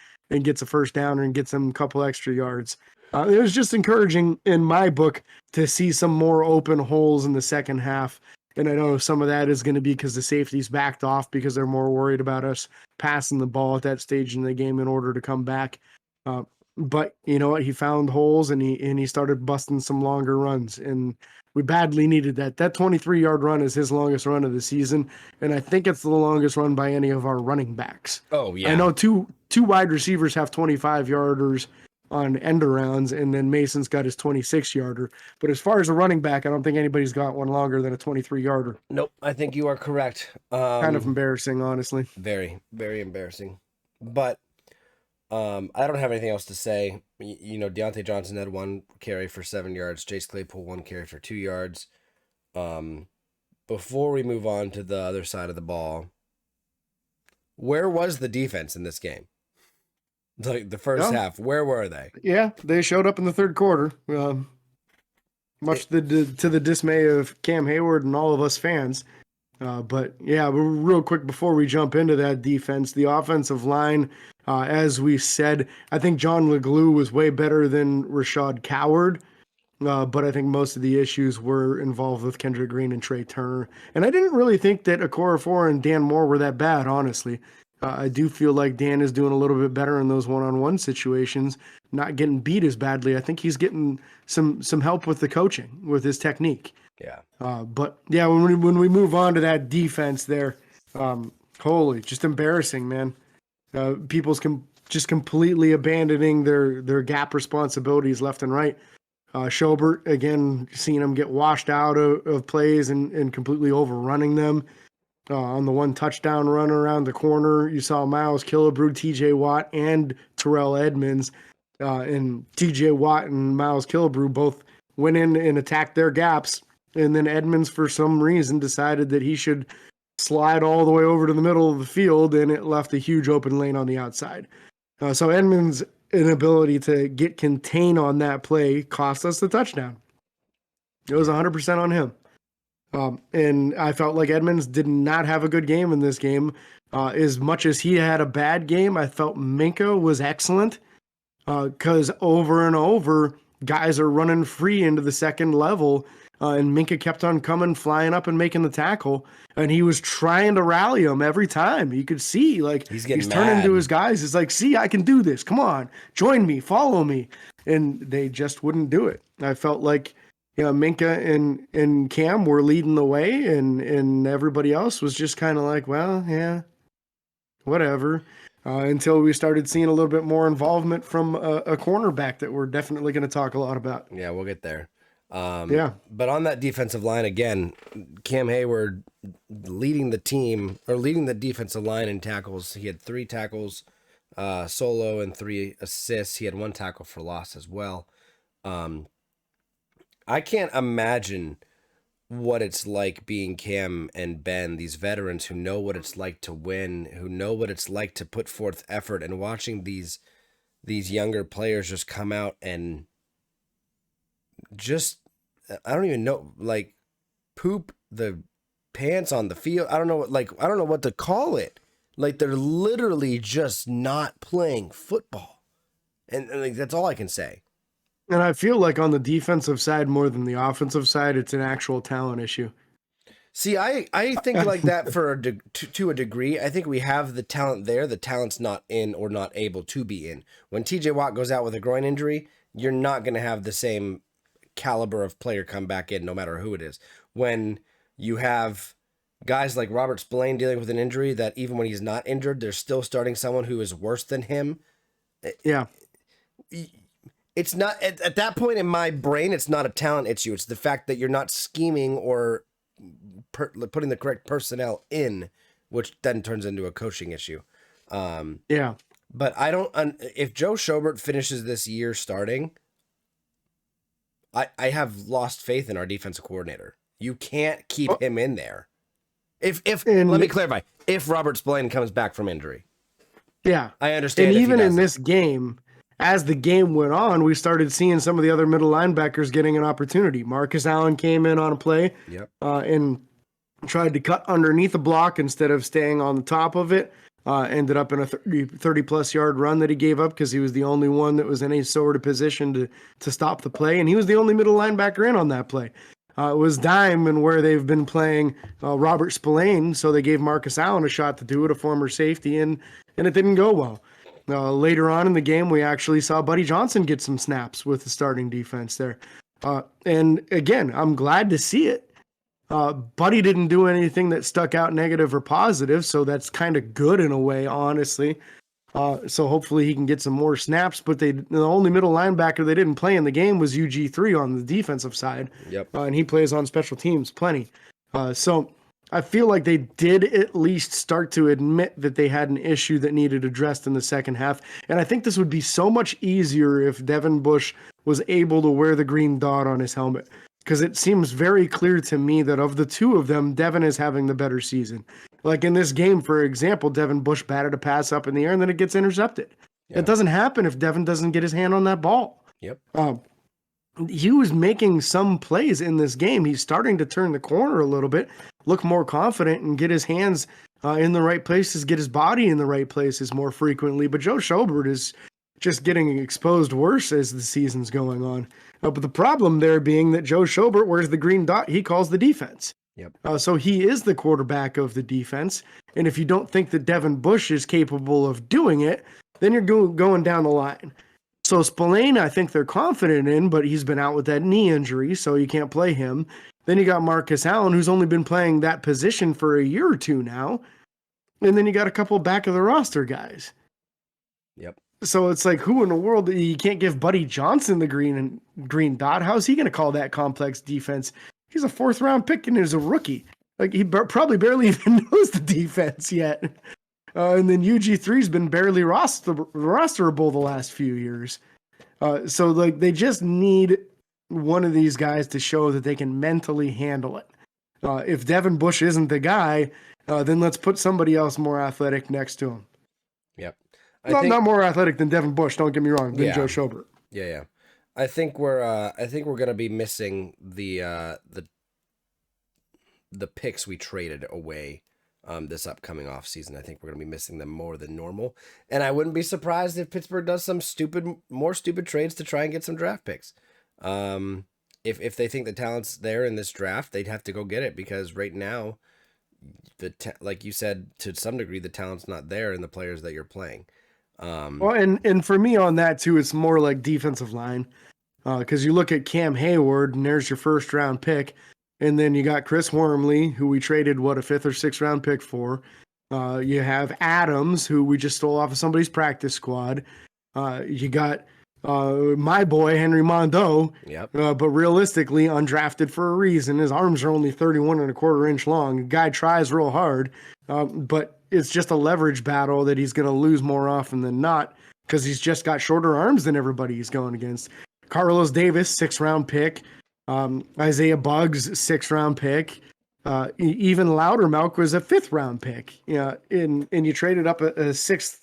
gets a first down and gets him a couple extra yards. It was just encouraging in my book to see some more open holes in the second half. And I know some of that is going to be because the safeties backed off because they're more worried about us passing the ball at that stage in the game in order to come back. But you know what? He found holes and he started busting some longer runs. And we badly needed that. That 23-yard run is his longest run of the season. And I think it's the longest run by any of our running backs. Oh, yeah. I know two wide receivers have 25-yarders. on end arounds, and then Mason's got his 26-yarder. But as far as a running back, I don't think anybody's got one longer than a 23-yarder. Nope, I think you are correct. Kind of embarrassing, honestly. Very, very embarrassing. But I don't have anything else to say. You know, Deontay Johnson had 1 carry for 7 yards. Chase Claypool 1 carry for 2 yards. Before we move on to the other side of the ball, where was the defense in this game? Like the first half, where were they? Yeah, they showed up in the third quarter. Much to the dismay of Cam Hayward and all of us fans. But yeah, real quick before we jump into that defense, the offensive line, as we said, I think John LeGlue was way better than Rashad Coward. But I think most of the issues were involved with Kendrick Green and Trey Turner. And I didn't really think that Okorafor and Dan Moore were that bad, honestly. I do feel like Dan is doing a little bit better in those one-on-one situations, not getting beat as badly. I think he's getting some help with the coaching, with his technique. Yeah. But yeah, when we move on to that defense there, holy, just embarrassing, man. People's just completely abandoning their gap responsibilities left and right. Schobert, again, seeing him get washed out of plays and completely overrunning them. On the 1 touchdown run around the corner, you saw Miles Killebrew, TJ Watt, and Terrell Edmonds. And TJ Watt and Miles Killebrew both went in and attacked their gaps. And then Edmonds, for some reason, decided that he should slide all the way over to the middle of the field, and it left a huge open lane on the outside. So Edmonds' inability to get contained on that play cost us the touchdown. It was 100% on him. And I felt like Edmonds did not have a good game in this game. As much as he had a bad game, I felt Minka was excellent because over and over, guys are running free into the second level, and Minka kept on flying up and making the tackle, and he was trying to rally them every time. You could see, like, he's turning to his guys. It's like, see, I can do this. Come on, join me, follow me. And they just wouldn't do it. I felt like, Minka and Cam were leading the way, and everybody else was just kind of like, well, yeah, whatever. Until we started seeing a little bit more involvement from a cornerback that we're definitely going to talk a lot about. Yeah, we'll get there. But on that defensive line, again, Cam Hayward leading the team, or leading the defensive line in tackles. He had 3 tackles solo and 3 assists. He had 1 tackle for loss as well. I can't imagine what it's like being Cam and Ben, these veterans who know what it's like to win, who know what it's like to put forth effort, and watching these younger players just come out and just, I don't even know, like, poop the pants on the field. I don't know what to call it. Like, they're literally just not playing football. And like, that's all I can say. And I feel like on the defensive side more than the offensive side, it's an actual talent issue. See, I think like that to a degree. I think we have the talent there. The talent's not in or not able to be in. When TJ Watt goes out with a groin injury, you're not going to have the same caliber of player come back in, no matter who it is. When you have guys like Robert Spillane dealing with an injury that even when he's not injured, they're still starting someone who is worse than him. Yeah. It's not, at that point in my brain, it's not a talent issue. It's the fact that you're not scheming or putting the correct personnel in, which then turns into a coaching issue. Yeah. But I don't, if Joe Schobert finishes this year starting, I have lost faith in our defensive coordinator. You can't keep him in there. Let me clarify, if Robert Spillane comes back from injury. Yeah. I understand. And even in this game, as the game went on, we started seeing some of the other middle linebackers getting an opportunity. Marcus Allen came in on a play and tried to cut underneath the block instead of staying on the top of it. Ended up in a 30-plus yard run that he gave up because he was the only one that was in any sort of position to stop the play, and he was the only middle linebacker in on that play. It was dime and where they've been playing Robert Spillane, so they gave Marcus Allen a shot to do it, a former safety, and it didn't go well. Later on in the game, we actually saw Buddy Johnson get some snaps with the starting defense there. And again, I'm glad to see it. Buddy didn't do anything that stuck out negative or positive, so that's kind of good in a way, honestly. So hopefully he can get some more snaps. But the only middle linebacker they didn't play in the game was UG3 on the defensive side. Yep. And he plays on special teams plenty. So I feel like they did at least start to admit that they had an issue that needed addressed in the second half. And I think this would be so much easier if Devin Bush was able to wear the green dot on his helmet. Because it seems very clear to me that of the two of them, Devin is having the better season. Like in this game, for example, Devin Bush batted a pass up in the air and then it gets intercepted. Yeah. It doesn't happen if Devin doesn't get his hand on that ball. Yep. He was making some plays in this game. He's starting to turn the corner a little bit, look more confident, and get his hands in the right places, get his body in the right places more frequently. But Joe Schobert is just getting exposed worse as the season's going on. But the problem there being that Joe Schobert wears the green dot, he calls the defense. Yep. So he is the quarterback of the defense. And if you don't think that Devin Bush is capable of doing it, then you're going down the line. So Spillane, I think they're confident in, but he's been out with that knee injury, so you can't play him. Then you got Marcus Allen, who's only been playing that position for a year or two now. And then you got a couple back of the roster guys. Yep. So it's like, who in the world? You can't give Buddy Johnson the green dot. How's he going to call that complex defense? He's a 4th-round pick and is a rookie. Like he probably barely even knows the defense yet. And then UG3's been barely rosterable the last few years. So like they just need one of these guys to show that they can mentally handle it. If Devin Bush isn't the guy, then let's put somebody else more athletic next to him. Yep. Not more athletic than Devin Bush. Don't get me wrong. Than Joe Schobert. Yeah. I think we're gonna be missing the picks we traded away this upcoming offseason. I think we're going to be missing them more than normal. And I wouldn't be surprised if Pittsburgh does some more stupid trades to try and get some draft picks. If they think the talent's there in this draft, they'd have to go get it because right now, like you said, to some degree, the talent's not there in the players that you're playing. Well, and for me on that too, it's more like defensive line because you look at Cam Hayward and there's your 1st-round pick. And then you got Chris Wormley, who we traded, a 5th or 6th round pick for. You have Adams, who we just stole off of somebody's practice squad. You got my boy, Henry Mondeau. Yep. But realistically, undrafted for a reason. His arms are only 31.25 inch long. The guy tries real hard, but it's just a leverage battle that he's going to lose more often than not because he's just got shorter arms than everybody he's going against. Carlos Davis, 6th-round pick. Isaiah Buggs, 6th-round pick. Even Loudermilk was a 5th-round pick. And you traded up a 6th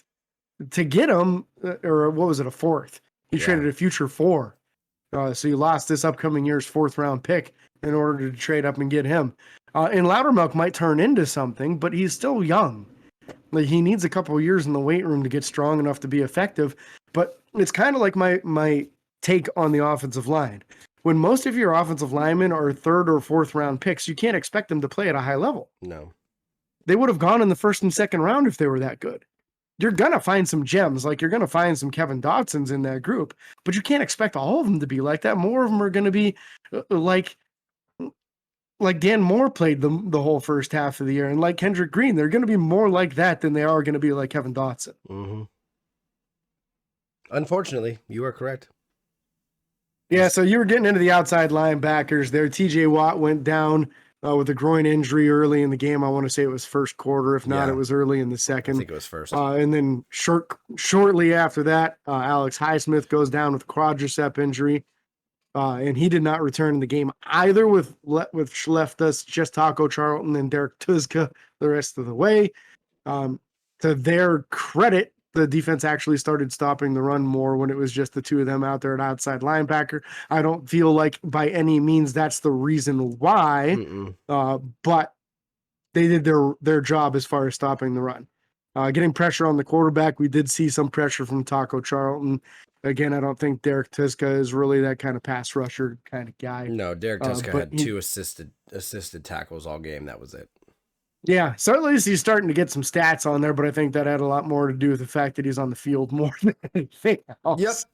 to get him, or what was it, a 4th? You traded a future 4. So you lost this upcoming year's 4th-round pick in order to trade up and get him. And Loudermilk might turn into something, but he's still young. Like he needs a couple of years in the weight room to get strong enough to be effective. But it's kind of like my take on the offensive line. When most of your offensive linemen are 3rd or 4th-round picks, you can't expect them to play at a high level. No. They would have gone in the 1st and 2nd round if they were that good. You're going to find some gems, like you're going to find some Kevin Dotsons in that group, but you can't expect all of them to be like that. More of them are going to be like Dan Moore played the whole first half of the year, and like Kendrick Green, they're going to be more like that than they are going to be like Kevin Dotson. Mm-hmm. Unfortunately, you are correct. Yeah, so you were getting into the outside linebackers there. TJ Watt went down with a groin injury early in the game. I want to say it was 1st quarter. If not, it was early in the 2nd. I think it was 1st. And then shortly after that, Alex Highsmith goes down with quadricep injury. And he did not return in the game either, which left us just Taco Charlton and Derek Tuzka the rest of the way. To their credit, the defense actually started stopping the run more when it was just the two of them out there at outside linebacker. I don't feel like by any means that's the reason why, but they did their job as far as stopping the run. Getting pressure on the quarterback, we did see some pressure from Taco Charlton. Again, I don't think Derek Tuzka is really that kind of pass rusher kind of guy. No, Derek Tuzka had 2 assisted tackles all game. That was it. Yeah, so at least he's starting to get some stats on there, but I think that had a lot more to do with the fact that he's on the field more than anything else.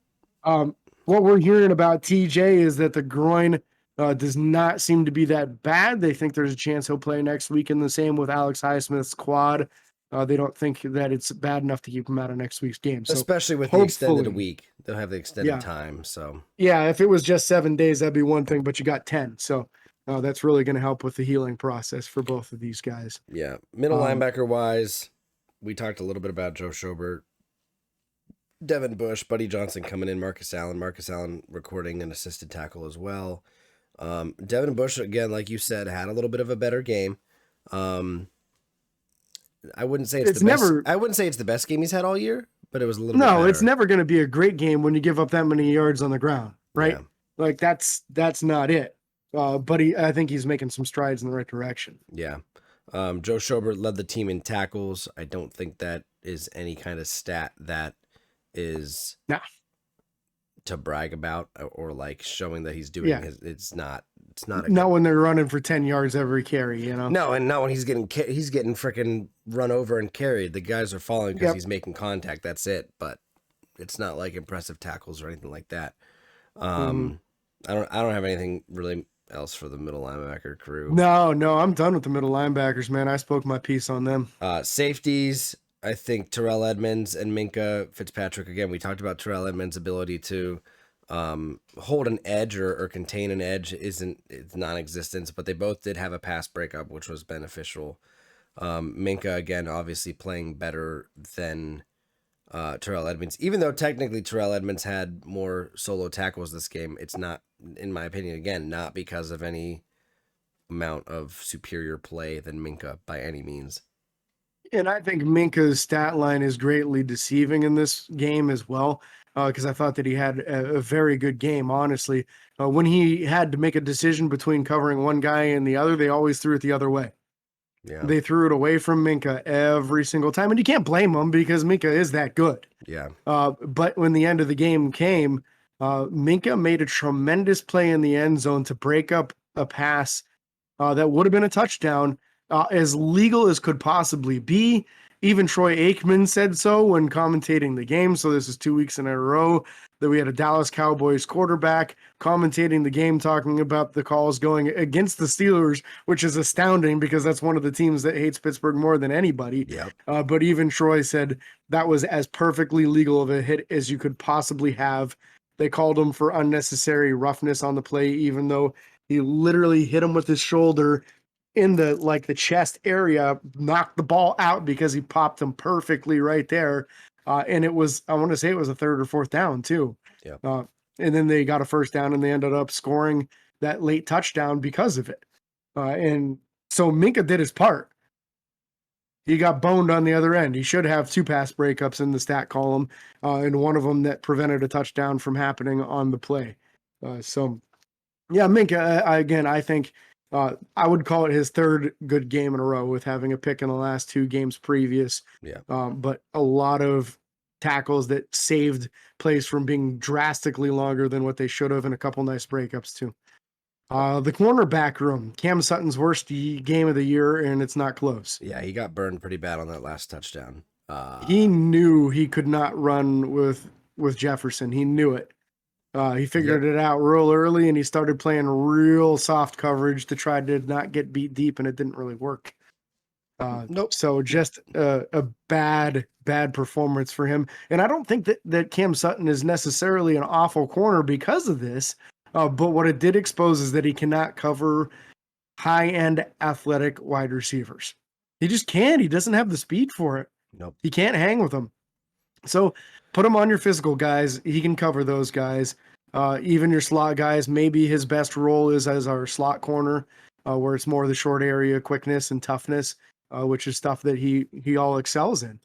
Yep. What we're hearing about TJ is that the groin does not seem to be that bad. They think there's a chance he'll play next week, and the same with Alex Highsmith's quad. they don't think that it's bad enough to keep him out of next week's game. So Especially with the extended hopefully, week. They'll have the extended time. So yeah, if it was just 7 days, that'd be one thing, but you got 10. So that's really going to help with the healing process for both of these guys. yeah. Middle linebacker wise, we talked a little bit about Joe Schobert, Devin Bush, Buddy Johnson coming in, Marcus Allen recording an assisted tackle as well. Devin Bush, again, like you said, had a little bit of a better game. I wouldn't say it's the best. I wouldn't say it's the best game he's had all year, but it was a little bit better. It's never going to be a great game when you give up that many yards on the ground, right? Yeah. Like that's not it. But I think he's making some strides in the right direction. Yeah. Joe Schobert led the team in tackles. I don't think that is any kind of stat that is to brag about or like showing that he's doing it's not when they're running for 10 yards every carry, you know. No, and not when he's getting freaking run over and carried. The guys are falling because he's making contact. That's it. But it's not like impressive tackles or anything like that. I don't have anything really else for the middle linebacker crew. No, I'm done with the middle linebackers, man. I spoke my piece on them. Safeties, I think Terrell Edmonds and Minkah Fitzpatrick. Again, we talked about Terrell Edmonds' ability to hold an edge or contain an edge it's non-existent, but they both did have a pass breakup, which was beneficial. Minkah, again, obviously playing better than Terrell Edmonds, even though technically Terrell Edmonds had more solo tackles this game. It's not, in my opinion, again, not because of any amount of superior play than Minkah by any means. And I think Minkah's stat line is greatly deceiving in this game as well, because I thought that he had a very good game, honestly. When he had to make a decision between covering one guy and the other, they always threw it the other way. Yeah. They threw it away from Minkah every single time, and you can't blame them because Minkah is that good. Yeah. But when the end of the game came, Minkah made a tremendous play in the end zone to break up a pass that would have been a touchdown, as legal as could possibly be. Even Troy Aikman said so when commentating the game. So this is 2 weeks in a row that we had a Dallas Cowboys quarterback commentating the game, talking about the calls going against the Steelers, which is astounding because that's one of the teams that hates Pittsburgh more than anybody. Yep. But even Troy said that was as perfectly legal of a hit as you could possibly have. They called him for unnecessary roughness on the play, even though he literally hit him with his shoulder in the chest area, knocked the ball out because he popped him perfectly right there. And it was, I want to say it was a third or fourth down too. Yeah. And then they got a first down and they ended up scoring that late touchdown because of it. And so Minkah did his part. He got boned on the other end. He should have 2 pass breakups in the stat column, and one of them that prevented a touchdown from happening on the play. So yeah, Minkah, again, I think, I would call it his third good game in a row with having a pick in the last 2 games previous. Yeah. But a lot of tackles that saved plays from being drastically longer than what they should have, and a couple nice breakups too. The cornerback room, Cam Sutton's worst game of the year, and it's not close. Yeah, he got burned pretty bad on that last touchdown. He knew he could not run with Jefferson. He knew it. He figured it out real early, and he started playing real soft coverage to try to not get beat deep, and it didn't really work. Nope. So just a bad performance for him. And I don't think that Cam Sutton is necessarily an awful corner because of this, but what it did expose is that he cannot cover high-end athletic wide receivers. He just can't. He doesn't have the speed for it. Nope. He can't hang with them. So put him on your physical guys. He can cover those guys. Even your slot guys, maybe his best role is as our slot corner, where it's more the short area quickness and toughness, which is stuff that he all excels in.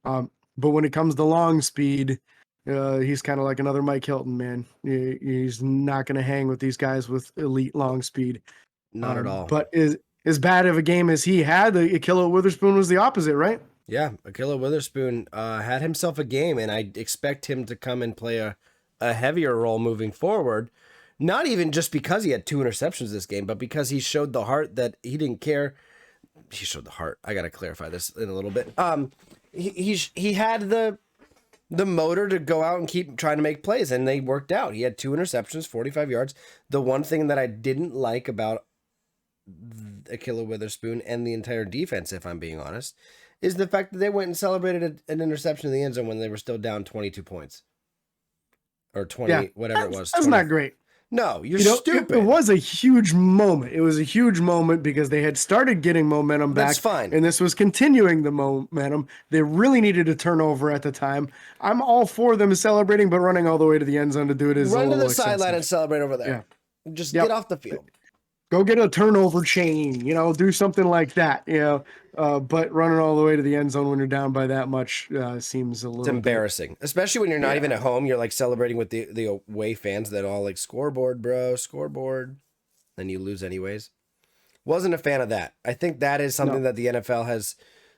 But when it comes to long speed, he's kind of like another Mike Hilton, man. He's not going to hang with these guys with elite long speed. Not at all. But as bad of a game as he had, Ahkello Witherspoon was the opposite, right? Yeah, Ahkello Witherspoon had himself a game, and I expect him to come and play a heavier role moving forward. Not even just because he had 2 interceptions this game, but because he showed the heart that he didn't care. He showed the heart. I got to clarify this in a little bit. He had the motor to go out and keep trying to make plays, and they worked out. He had 2 interceptions, 45 yards. The one thing that I didn't like about Ahkello Witherspoon and the entire defense, if I'm being honest, is the fact that they went and celebrated an interception in the end zone when they were still down 22 points. Or 20, whatever it was. That's 20. not great. No, you're stupid. It was a huge moment. It was a huge moment because they had started getting momentum back. That's fine. And this was continuing the momentum. They really needed a turnover at the time. I'm all for them celebrating, but running all the way to the end zone to do it is Run a to little the sideline excessive. and celebrate over there. Yeah. Just get off the field. Go get a turnover chain, do something like that, but running all the way to the end zone when you're down by that much seems a little It's embarrassing, especially when you're not even at home. You're like celebrating with the away fans that all like scoreboard, bro, scoreboard. Then you lose anyways. Wasn't a fan of that. I think that is something that the NFL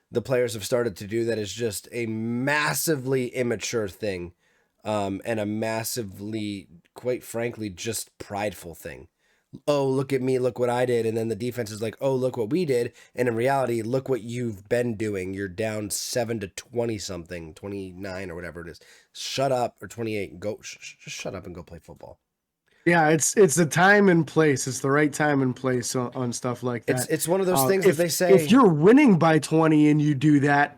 the players have started to do that is just a massively immature thing, and a massively, quite frankly, just prideful thing. Oh, look at me, look what I did. And then the defense is like, oh, look what we did. And in reality, look what you've been doing. You're down 7-20 something, 29 or whatever it is. Shut up, or 28, and go, just shut up and go play football. Yeah, it's the time and place. It's the right time and place on stuff like that. It's one of those things that they say. If you're winning by 20 and you do that,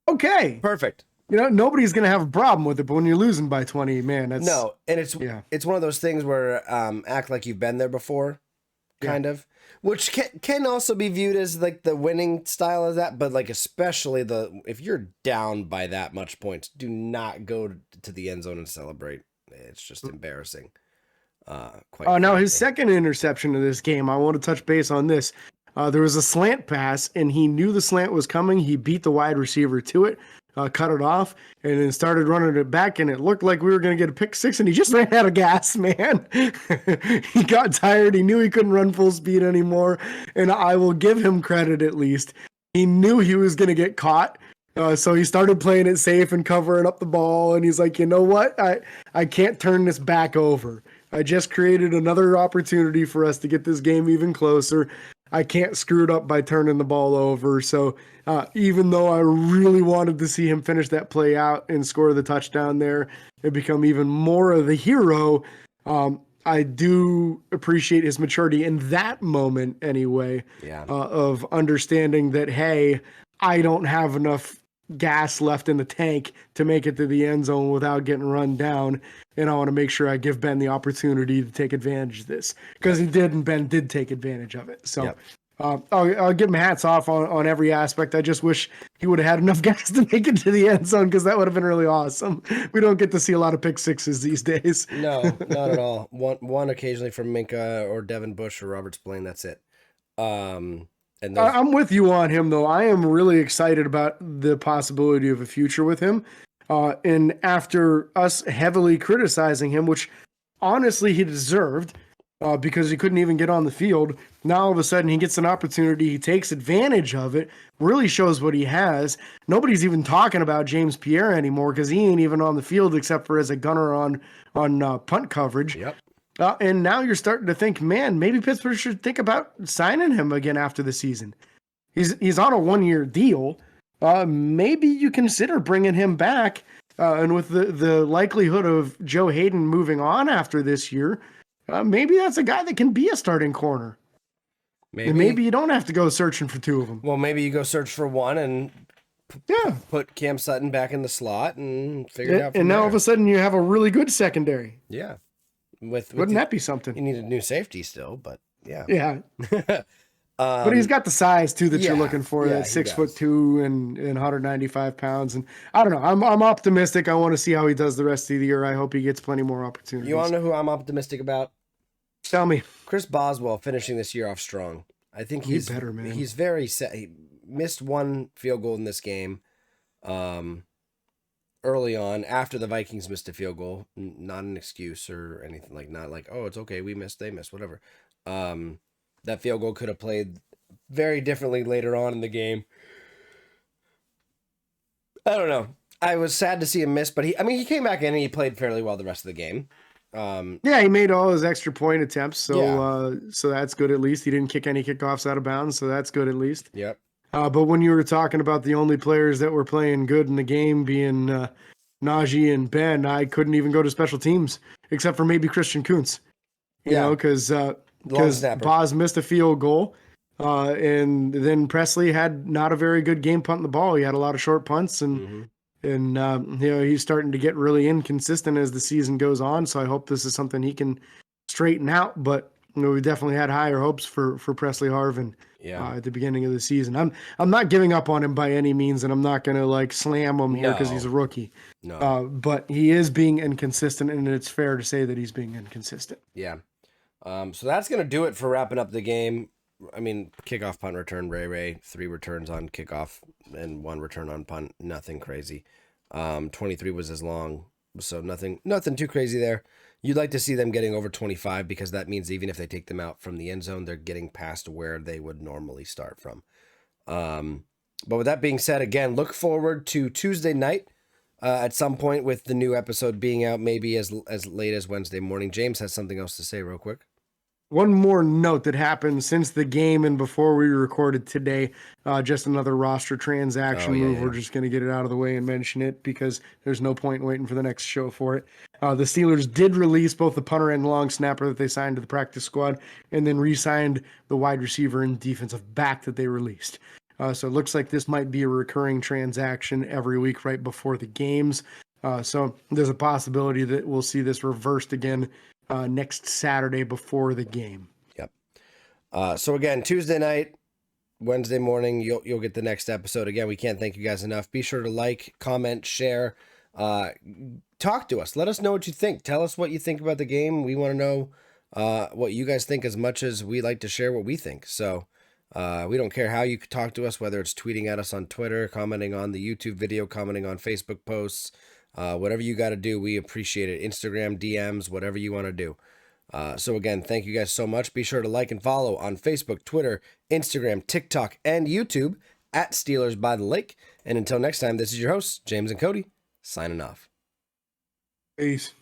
okay. Perfect. Nobody's going to have a problem with it, but when you're losing by 20, man, that's... No, and it's one of those things where act like you've been there before, kind of, which can also be viewed as like the winning style of that, but like especially if you're down by that much points, do not go to the end zone and celebrate. It's just embarrassing. Now his second interception of this game, I want to touch base on this. There was a slant pass, and he knew the slant was coming. He beat the wide receiver to it. Cut it off, and then started running it back, and it looked like we were going to get a pick six, and he just ran out of gas, man. He got tired. He knew he couldn't run full speed anymore, and I will give him credit at least. He knew he was going to get caught, so he started playing it safe and covering up the ball, and he's like, you know what? I can't turn this back over. I just created another opportunity for us to get this game even closer. I can't screw it up by turning the ball over. So even though I really wanted to see him finish that play out and score the touchdown there and become even more of the hero, I do appreciate his maturity in that moment anyway, of understanding that, hey, I don't have enough gas left in the tank to make it to the end zone without getting run down. And I want to make sure I give Ben the opportunity to take advantage of this, because he did, and Ben did take advantage of it. So I'll give him hats off on every aspect. I just wish he would have had enough gas to make it to the end zone, because that would have been really awesome. We don't get to see a lot of pick sixes these days. No, not at all. One occasionally from Minka or Devin Bush or Robert Spillane. That's it. And I'm with you on him, though. I am really excited about the possibility of a future with him. And after us heavily criticizing him, which honestly he deserved, because he couldn't even get on the field, now all of a sudden he gets an opportunity. He takes advantage of it, really shows what he has. Nobody's even talking about James Pierre anymore, because he ain't even on the field except for as a gunner on punt coverage. Yep. And now you're starting to think, man, maybe Pittsburgh should think about signing him again after the season. He's on a 1-year deal. Maybe you consider bringing him back. And with the likelihood of Joe Hayden moving on after this year, maybe that's a guy that can be a starting corner. Maybe you don't have to go searching for two of them. Well, maybe you go search for one and put Cam Sutton back in the slot and figure it out. And now all of a sudden you have a really good secondary. Yeah. Wouldn't that be something? You need a new safety still, but yeah. Yeah. But he's got the size too that you're looking for. Yeah, that 6'2" and 195 pounds. And I don't know. I'm optimistic. I want to see how he does the rest of the year. I hope he gets plenty more opportunities. You want to know who I'm optimistic about? Tell me. Chris Boswell finishing this year off strong. I think he's better, man. He's very set. He missed one field goal in this game. Early on, after the Vikings missed a field goal, not an excuse or anything, not like, oh, it's okay, we missed, they missed, whatever. That field goal could have played very differently later on in the game. I don't know. I was sad to see him miss, but he came back in and he played fairly well the rest of the game. He made all his extra point attempts, so that's good at least. He didn't kick any kickoffs out of bounds, so that's good at least. Yep. But when you were talking about the only players that were playing good in the game being Najee and Ben, I couldn't even go to special teams except for maybe Christian Kuntz. You know, because Boz missed a field goal. And then Presley had not a very good game punting the ball. He had a lot of short punts, and he's starting to get really inconsistent as the season goes on. So I hope this is something he can straighten out. But we definitely had higher hopes for Presley Harvin at the beginning of the season. I'm not giving up on him by any means, and I'm not going to like slam him here because he's a rookie. No. But he is being inconsistent, and it's fair to say that he's being inconsistent. Yeah. So that's going to do it for wrapping up the game. I mean, kickoff, punt, return, Ray, 3 returns on kickoff and 1 return on punt. Nothing crazy. 23 was as long, so nothing too crazy there. You'd like to see them getting over 25 because that means even if they take them out from the end zone, they're getting past where they would normally start from. But with that being said, again, look forward to Tuesday night at some point with the new episode being out, maybe as late as Wednesday morning. James has something else to say real quick. One more note that happened since the game and before we recorded today, just another roster transaction move. Yeah. We're just going to get it out of the way and mention it because there's no point in waiting for the next show for it. The Steelers did release both the punter and long snapper that they signed to the practice squad and then re-signed the wide receiver and defensive back that they released. So it looks like this might be a recurring transaction every week right before the games. So there's a possibility that we'll see this reversed again next Saturday before the game. Yep. So again, Tuesday night, Wednesday morning, you'll get the next episode. Again, we can't thank you guys enough. Be sure to like, comment, share, talk to us. Let us know what you think. Tell us what you think about the game. We want to know what you guys think as much as we like to share what we think. So we don't care how you talk to us, whether it's tweeting at us on Twitter, commenting on the YouTube video, commenting on Facebook posts, whatever you got to do, we appreciate it. Instagram, DMs, whatever you want to do. So again, thank you guys so much. Be sure to like and follow on Facebook, Twitter, Instagram, TikTok, and YouTube at Steelers by the Lake. And until next time, this is your hosts, James and Cody, signing off. Peace.